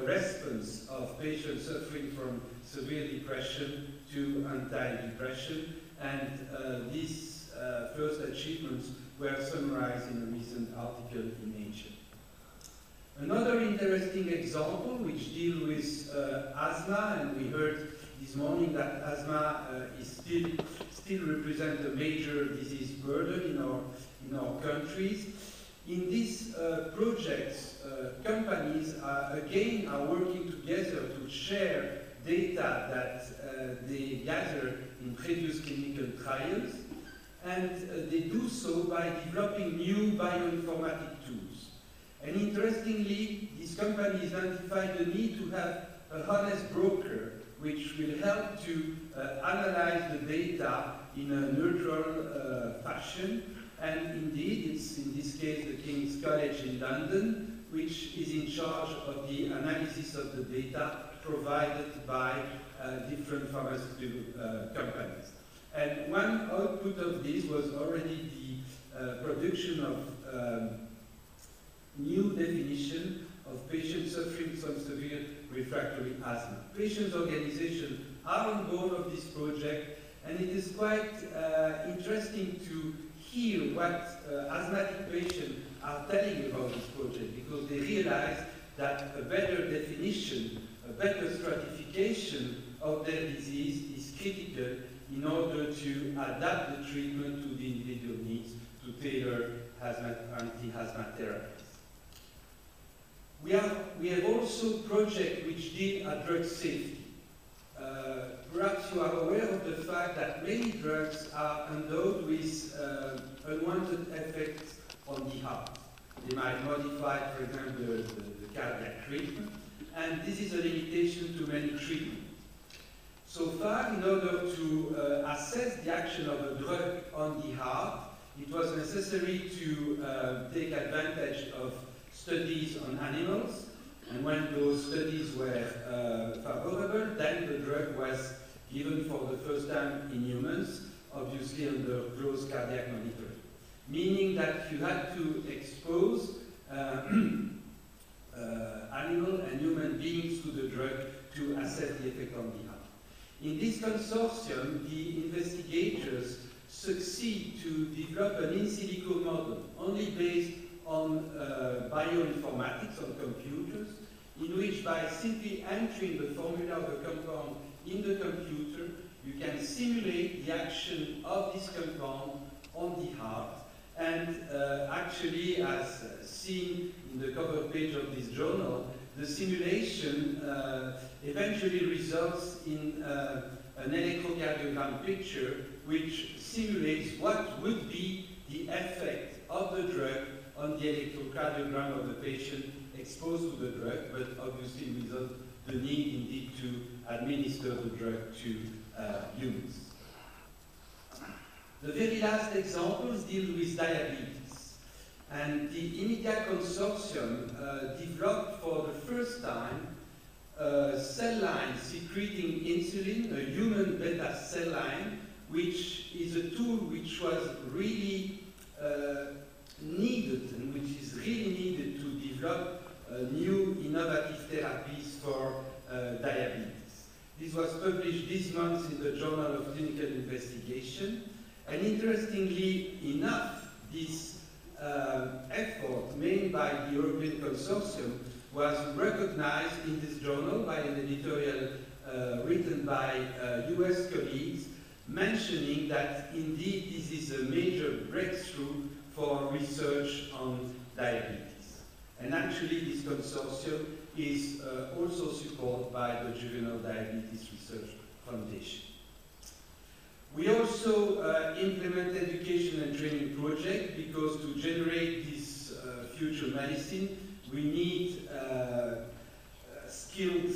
response of patients suffering from severe depression to antidepressant, and these first achievements were summarized in a recent article in Nature. Another interesting example which deals with asthma, and we heard this morning that asthma is still represents a major disease burden in our countries. In these projects, companies again are working together to share data that they gather in previous clinical trials, and they do so by developing new bioinformatic tools. And interestingly, these companies identified the need to have a honest broker which will help to analyze the data in a neutral fashion. And indeed, it's in this case the King's College in London, which is in charge of the analysis of the data provided by different pharmaceutical companies. And one output of this was already the production of new definition of patients suffering from severe refractory asthma. Patients' organizations are on board of this project, and it is quite interesting to hear what asthmatic patients are telling about this project, because they realize that a better definition, a better stratification of their disease is critical in order to adapt the treatment to the individual needs, to tailor anti-asthma therapies. We have also projects which deal at drug safety. Perhaps you are aware of the fact that many drugs are endowed with unwanted effects on the heart. They might modify, for example, the cardiac treatment, and this is a limitation to many treatments. So far, in order to assess the action of a drug on the heart, it was necessary to take advantage of studies on animals, and when those studies were favorable, then the drug was given for the first time in humans, obviously under close cardiac monitoring, meaning that you had to expose animal and human beings to the drug to assess the effect on the heart. In this consortium, the investigators succeed to develop an in silico model only based on bioinformatics, on computers, in which by simply entering the formula of the compound in the computer, you can simulate the action of this compound on the heart. And actually, as seen in the cover page of this journal, the simulation eventually results in an electrocardiogram picture which simulates what would be the effect of the drug on the electrocardiogram of the patient exposed to the drug, but obviously without the need indeed to administer the drug to humans. The very last examples deal with diabetes. And the IMIDIA consortium developed for the first time a cell line secreting insulin, a human beta cell line, which is a tool which was really needed, and which is really needed to develop new innovative therapies for diabetes. This was published this month in the Journal of Clinical Investigation, and interestingly enough, this effort made by the European Consortium was recognized in this journal by an editorial written by US colleagues, mentioning that indeed this is a major breakthrough for research on diabetes. And actually this consortium is also supported by the Juvenile Diabetes Research Foundation. We also implement education and training projects because to generate this future medicine, we need skilled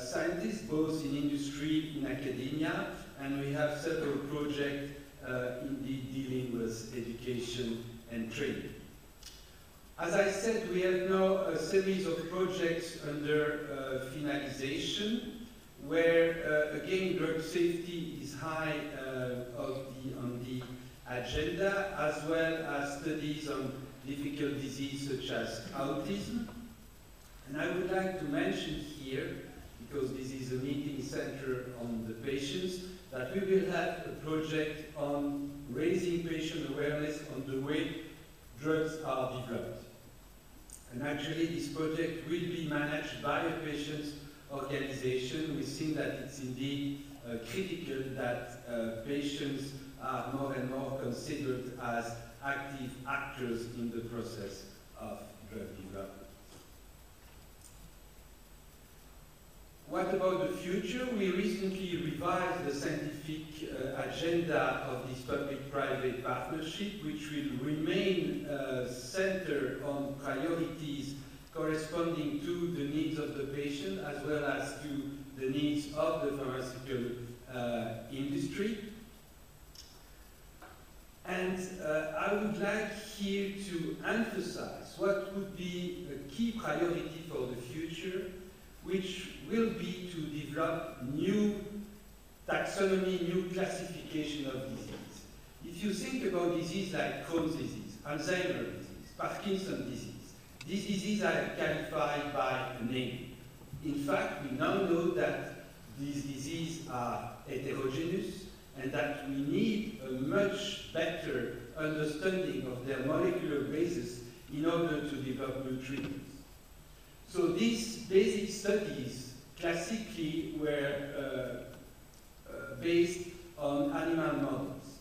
scientists, both in industry, in academia, and we have several projects indeed dealing with education and training. As I said, we have now a series of projects under finalization, where again drug safety is high on the agenda, as well as studies on difficult diseases such as autism. And I would like to mention here, because this is a meeting centered on the patients, that we will have a project on raising patient awareness on the way drugs are developed. And actually this project will be managed by a patient's organization. We think that it's indeed critical that patients are more and more considered as active actors in the process of drug development. What about the future? We recently revised the scientific agenda of this public-private partnership, which will remain centered on priorities corresponding to the needs of the patient as well as to the needs of the pharmaceutical industry. And I would like here to emphasize what would be a key priority for the future, which will be to develop new taxonomy, new classification of disease. If you think about disease like Crohn's disease, Alzheimer's disease, Parkinson's disease, these diseases are qualified by a name. In fact, we now know that these diseases are heterogeneous and that we need a much better understanding of their molecular basis in order to develop new treatments. So these basic studies classically were based on animal models.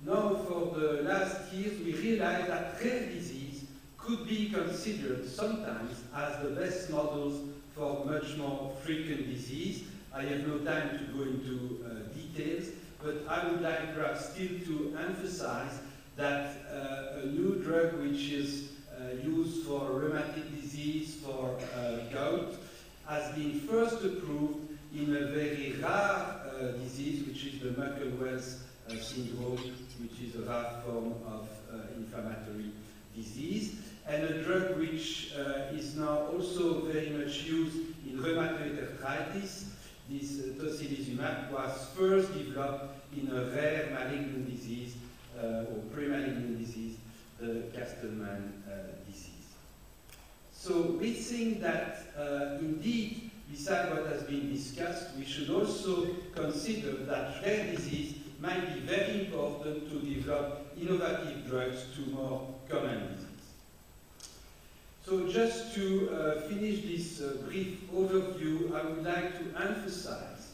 Now, for the last years, we realized that rare disease could be considered sometimes as the best models for much more frequent disease. I have no time to go into details, but I would like perhaps still to emphasize that a new drug which is used for rheumatic disease, for gout, has been first approved in a very rare disease, which is the Muckle-Wells syndrome, which is a rare form of inflammatory disease, and a drug which is now also very much used in rheumatoid arthritis. This tocilizumab was first developed in a rare malignant disease or pre-malignant disease, the Castleman disease. So we think that indeed, besides what has been discussed, we should also consider that rare disease might be very important to develop innovative drugs to more common disease. So just to finish this brief overview, I would like to emphasize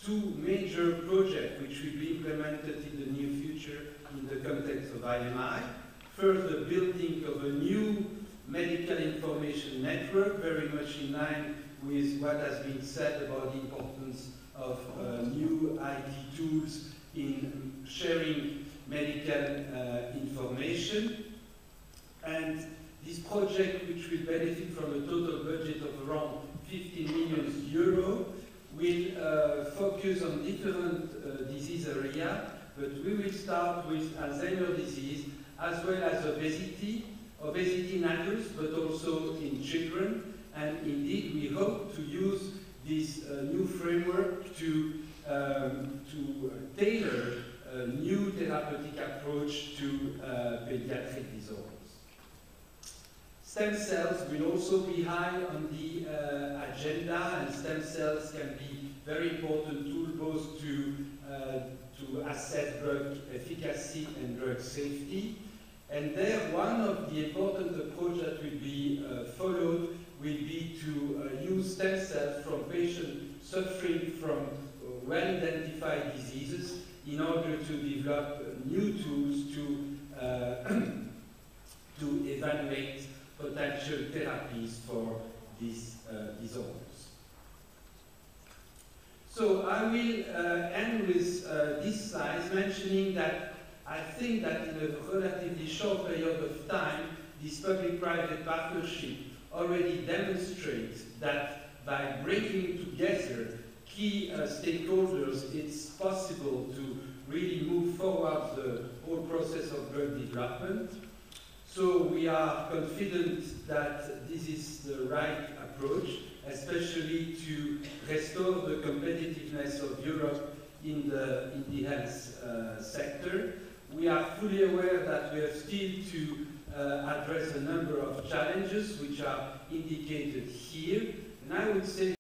two major projects which will be implemented in the near future in the context of IMI. First, the building of a new medical information network, very much in line with what has been said about the importance of new IT tools in sharing medical information. And this project, which will benefit from a total budget of around 50 million euro, will focus on different disease areas, but we will start with Alzheimer's disease as well as obesity in adults, but also in children. And indeed, we hope to use this new framework to tailor a new therapeutic approach to pediatric disorders. Stem cells will also be high on the agenda, and stem cells can be very important tool both to assess drug efficacy and drug safety. And there, one of the important approaches that will be followed will be to use stem cells from patients suffering from well-identified diseases in order to develop new tools to evaluate potential therapies for these disorders. So I will end with this slide mentioning that I think that in a relatively short period of time, this public-private partnership already demonstrates that by bringing together key stakeholders, it's possible to really move forward the whole process of drug development. So we are confident that this is the right approach, especially to restore the competitiveness of Europe in the health sector. We are fully aware that we have still to address a number of challenges which are indicated here. And I would say